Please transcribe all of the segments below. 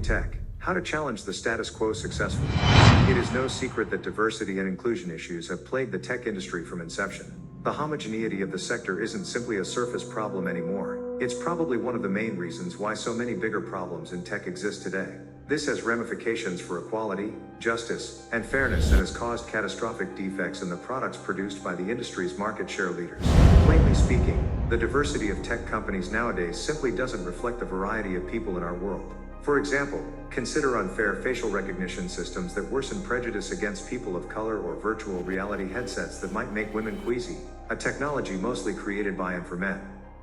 tech, how to challenge the status quo successfully. It is no secret that diversity and inclusion issues have plagued the tech industry from inception. The homogeneity of the sector isn't simply a surface problem anymore. It's probably one of the main reasons why so many bigger problems in tech exist today. This has ramifications for equality, justice, and fairness, and has caused catastrophic defects in the products produced by the industry's market share leaders. Plainly speaking, the diversity of tech companies nowadays simply doesn't reflect the variety of people in our world. For example, consider unfair facial recognition systems that worsen prejudice against people of color, or virtual reality headsets that might make women queasy, a technology mostly created by and for men.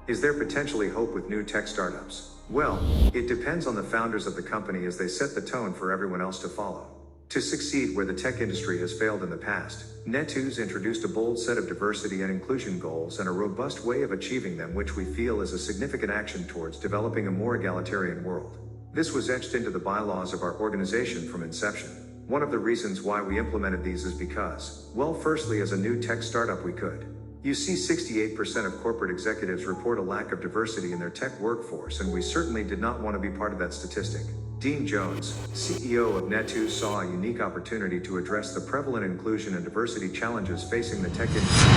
Is there potentially hope with new tech startups? Well, it depends on the founders of the company, as they set the tone for everyone else to follow. To succeed where the tech industry has failed in the past, Netooze introduced a bold set of diversity and inclusion goals and a robust way of achieving them, which we feel is a significant action towards developing a more egalitarian world. This was etched into the bylaws of our organization from inception. One of the reasons why we implemented these is because, well, firstly, as a new tech startup we could. You see, 68% of corporate executives report a lack of diversity in their tech workforce, and we certainly did not want to be part of that statistic. Dean Jones, CEO of Netu, saw a unique opportunity to address the prevalent inclusion and diversity challenges facing the tech industry,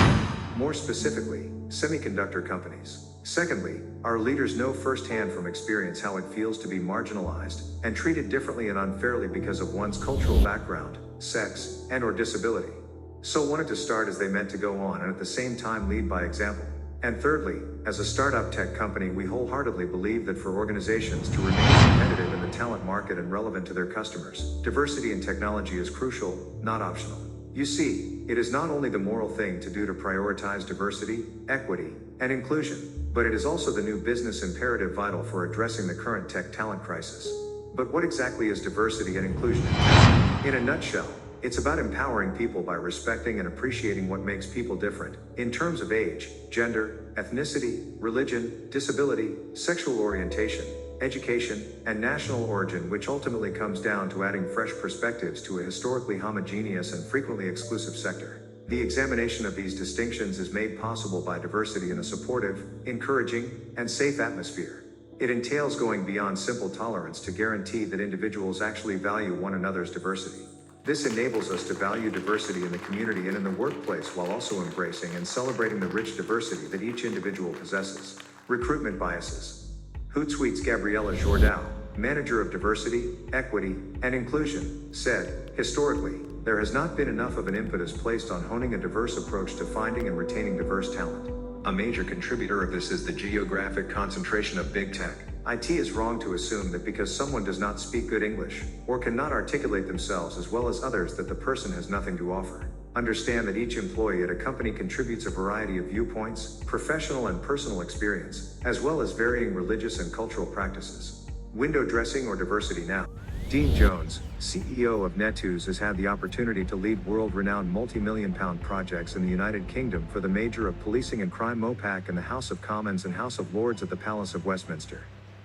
more specifically, semiconductor companies. Secondly, our leaders know firsthand from experience how it feels to be marginalized and treated differently and unfairly because of one's cultural background, sex, and/or disability. So wanted to start as they meant to go on, and at the same time lead by example. And thirdly, as a startup tech company, we wholeheartedly believe that for organizations to remain competitive in the talent market and relevant to their customers, diversity in technology is crucial, not optional. You see, it is not only the moral thing to do to prioritize diversity, equity, and inclusion, but it is also the new business imperative vital for addressing the current tech talent crisis. But what exactly is diversity and inclusion in tech? In a nutshell, it's about empowering people by respecting and appreciating what makes people different, in terms of age, gender, ethnicity, religion, disability, sexual orientation, education, and national origin, which ultimately comes down to adding fresh perspectives to a historically homogeneous and frequently exclusive sector. The examination of these distinctions is made possible by diversity in a supportive, encouraging, and safe atmosphere. It entails going beyond simple tolerance to guarantee that individuals actually value one another's diversity. This enables us to value diversity in the community and in the workplace, while also embracing and celebrating the rich diversity that each individual possesses. Recruitment biases. Hootsuite's Gabriela Jordao, manager of diversity, equity, and inclusion, said, "Historically, there has not been enough of an impetus placed on honing a diverse approach to finding and retaining diverse talent. A major contributor of this is the geographic concentration of big tech. IT is wrong to assume that because someone does not speak good English, or cannot articulate themselves as well as others, that the person has nothing to offer. Understand that each employee at a company contributes a variety of viewpoints, professional and personal experience, as well as varying religious and cultural practices." Window dressing or diversity now. Dean Jones, CEO of Netooze, has had the opportunity to lead world-renowned multi-million-pound projects in the United Kingdom for the Major of Policing and Crime MOPAC and the House of Commons and House of Lords at the Palace of Westminster.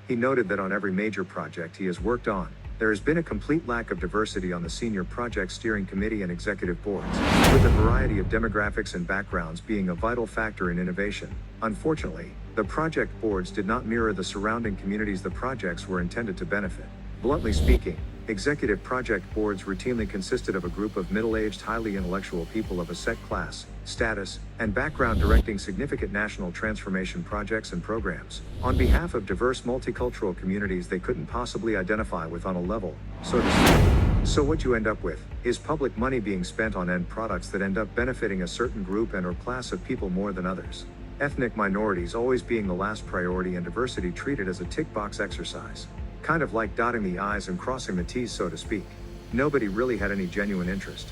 He noted that on every major project he has worked on, there has been a complete lack of diversity on the senior project steering committee and executive boards, with a variety of demographics and backgrounds being a vital factor in innovation. Unfortunately, the project boards did not mirror the surrounding communities the projects were intended to benefit. Bluntly speaking, executive project boards routinely consisted of a group of middle-aged, highly intellectual people of a set class, status, and background directing significant national transformation projects and programs on behalf of diverse multicultural communities they couldn't possibly identify with on a level, so to speak. So what you end up with is public money being spent on end products that end up benefiting a certain group and/or class of people more than others. Ethnic minorities always being the last priority, and diversity treated as a tick box exercise. Kind of like dotting the I's and crossing the T's, so to speak. Nobody really had any genuine interest.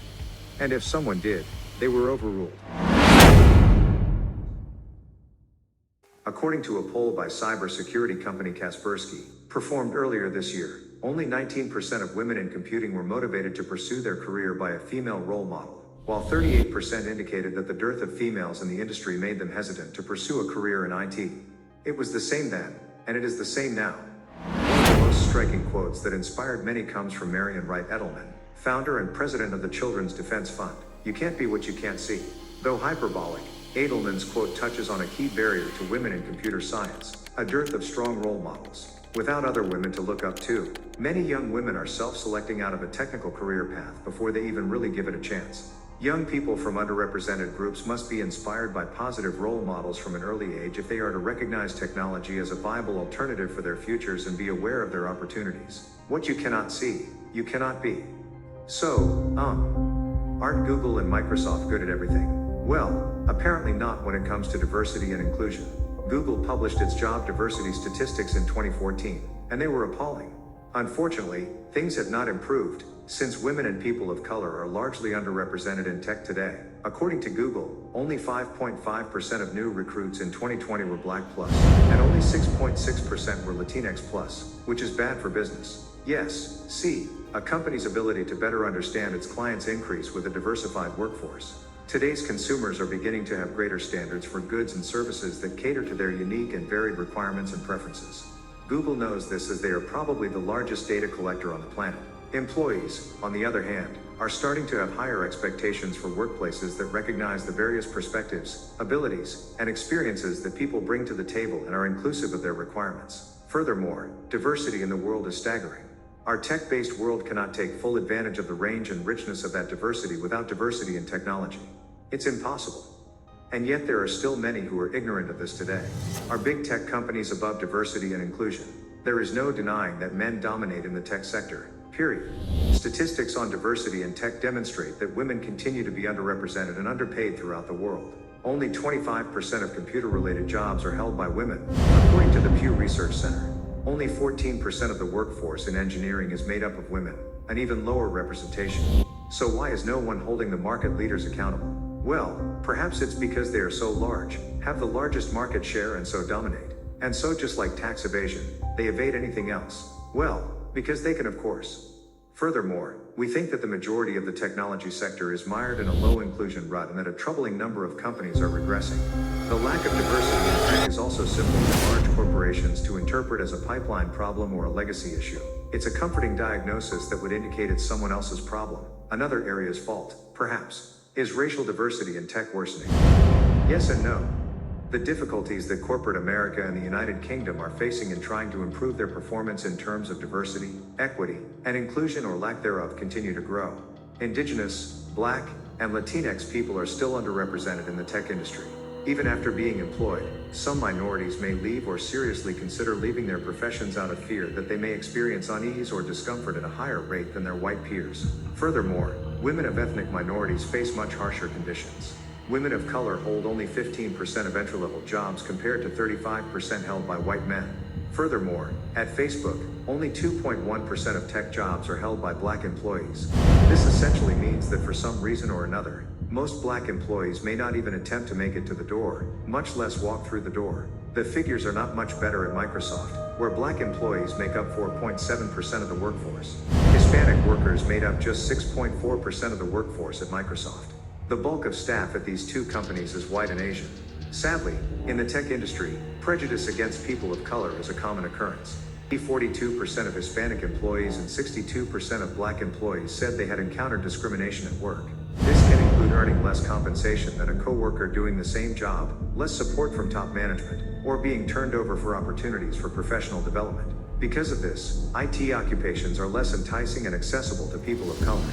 And if someone did, they were overruled. According to a poll by cybersecurity company Kaspersky, performed earlier this year, only 19% of women in computing were motivated to pursue their career by a female role model, while 38% indicated that the dearth of females in the industry made them hesitant to pursue a career in IT. It was the same then, and it is the same now. One of the most striking quotes that inspired many comes from Marian Wright Edelman, founder and president of the Children's Defense Fund. "You can't be what you can't see." Though hyperbolic, Edelman's quote touches on a key barrier to women in computer science: a dearth of strong role models. without other women to look up to. Many young women are self-selecting out of a technical career path before they even really give it a chance. Young people from underrepresented groups must be inspired by positive role models from an early age if they are to recognize technology as a viable alternative for their futures and be aware of their opportunities. What you cannot see, you cannot be. So, aren't Google and Microsoft good at everything? Well, apparently not when it comes to diversity and inclusion. Google published its job diversity statistics in 2014, and they were appalling. Unfortunately, things have not improved, since women and people of color are largely underrepresented in tech today. According to Google, only 5.5% of new recruits in 2020 were Black plus, and only 6.6% were Latinx plus, which is bad for business. Yes, see, a company's ability to better understand its clients increase with a diversified workforce. Today's consumers are beginning to have greater standards for goods and services that cater to their unique and varied requirements and preferences. Google knows this as they are probably the largest data collector on the planet. Employees, on the other hand, are starting to have higher expectations for workplaces that recognize the various perspectives, abilities, and experiences that people bring to the table and are inclusive of their requirements. Furthermore, diversity in the world is staggering. Our tech-based world cannot take full advantage of the range and richness of that diversity without diversity in technology. It's impossible. And yet there are still many who are ignorant of this today. Are big tech companies above diversity and inclusion? There is no denying that men dominate in the tech sector, period. Statistics on diversity in tech demonstrate that women continue to be underrepresented and underpaid throughout the world. Only 25% of computer-related jobs are held by women, according to the Pew Research Center. Only 14% of the workforce in engineering is made up of women, an even lower representation. So why is no one holding the market leaders accountable? Well, perhaps it's because they are so large, have the largest market share and so dominate. And so just like tax evasion, they evade anything else. Well, because they can of course. Furthermore, we think that the majority of the technology sector is mired in a low inclusion rut and that a troubling number of companies are regressing. The lack of diversity in tech is also simple for large corporations to interpret as a pipeline problem or a legacy issue. It's a comforting diagnosis that would indicate it's someone else's problem, another area's fault, perhaps. Is racial diversity in tech worsening? Yes and no. The difficulties that corporate America and the United Kingdom are facing in trying to improve their performance in terms of diversity, equity, and inclusion or lack thereof continue to grow. Indigenous, Black, and Latinx people are still underrepresented in the tech industry. Even after being employed, some minorities may leave or seriously consider leaving their professions out of fear that they may experience unease or discomfort at a higher rate than their white peers. Furthermore, women of ethnic minorities face much harsher conditions. Women of color hold only 15% of entry-level jobs compared to 35% held by white men. Furthermore, at Facebook, only 2.1% of tech jobs are held by Black employees. This essentially means that for some reason or another, most Black employees may not even attempt to make it to the door, much less walk through the door. The figures are not much better at Microsoft, where Black employees make up 4.7% of the workforce. Hispanic workers made up just 6.4% of the workforce at Microsoft. The bulk of staff at these two companies is white and Asian. Sadly, in the tech industry, prejudice against people of color is a common occurrence. 42% of Hispanic employees and 62% of Black employees said they had encountered discrimination at work. This can include earning less compensation than a coworker doing the same job, less support from top management, or being turned over for opportunities for professional development. Because of this, IT occupations are less enticing and accessible to people of color.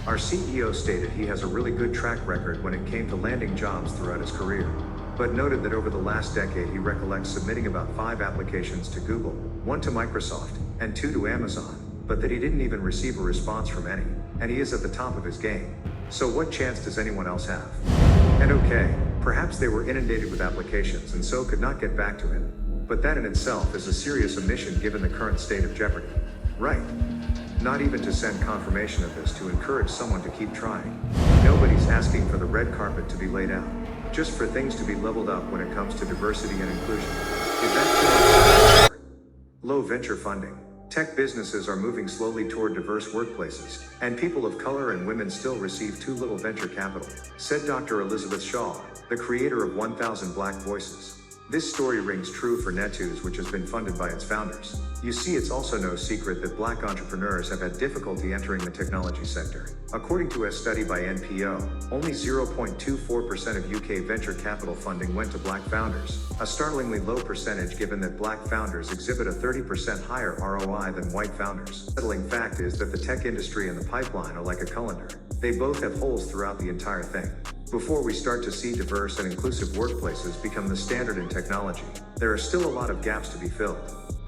Our CEO stated he has a really good track record when it came to landing jobs throughout his career, but noted that over the last decade he recollects submitting about 5 applications to Google, 1 to Microsoft, and 2 to Amazon, but that he didn't even receive a response from any, and he is at the top of his game. So what chance does anyone else have? And okay, perhaps they were inundated with applications and so could not get back to him, but that in itself is a serious omission given the current state of jeopardy. Right. Not even to send confirmation of this to encourage someone to keep trying. Nobody's asking for the red carpet to be laid out, just for things to be leveled up when it comes to diversity and inclusion. Is that true? Low venture funding. Tech businesses are moving slowly toward diverse workplaces, and people of color and women still receive too little venture capital, said Dr. Elizabeth Shaw, the creator of 1000 Black Voices. This story rings true for Netooze, which has been funded by its founders. You see, it's also no secret that black entrepreneurs have had difficulty entering the technology sector. According to a study by NPO, only 0.24% of UK venture capital funding went to black founders, a startlingly low percentage given that black founders exhibit a 30% higher ROI than white founders. The settling fact is that the tech industry and the pipeline are like a colander. They both have holes throughout the entire thing. Before we start to see diverse and inclusive workplaces become the standard in technology, there are still a lot of gaps to be filled.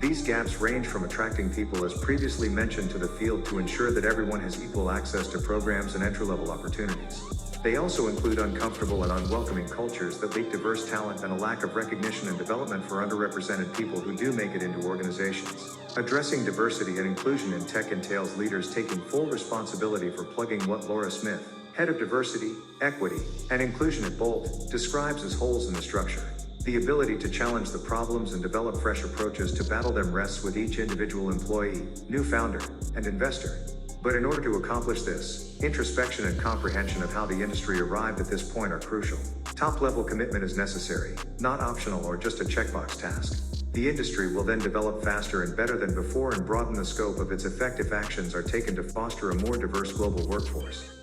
These gaps range from attracting people, as previously mentioned, to the field to ensure that everyone has equal access to programs and entry-level opportunities. They also include uncomfortable and unwelcoming cultures that leak diverse talent and a lack of recognition and development for underrepresented people who do make it into organizations. Addressing diversity and inclusion in tech entails leaders taking full responsibility for plugging what Laura Smith, head of diversity, equity, and inclusion at Bolt, describes as holes in the structure. The ability to challenge the problems and develop fresh approaches to battle them rests with each individual employee, new founder, and investor. But in order to accomplish this, introspection and comprehension of how the industry arrived at this point are crucial. Top-level commitment is necessary, not optional or just a checkbox task. The industry will then develop faster and better than before and broaden the scope of its effective actions are taken to foster a more diverse global workforce.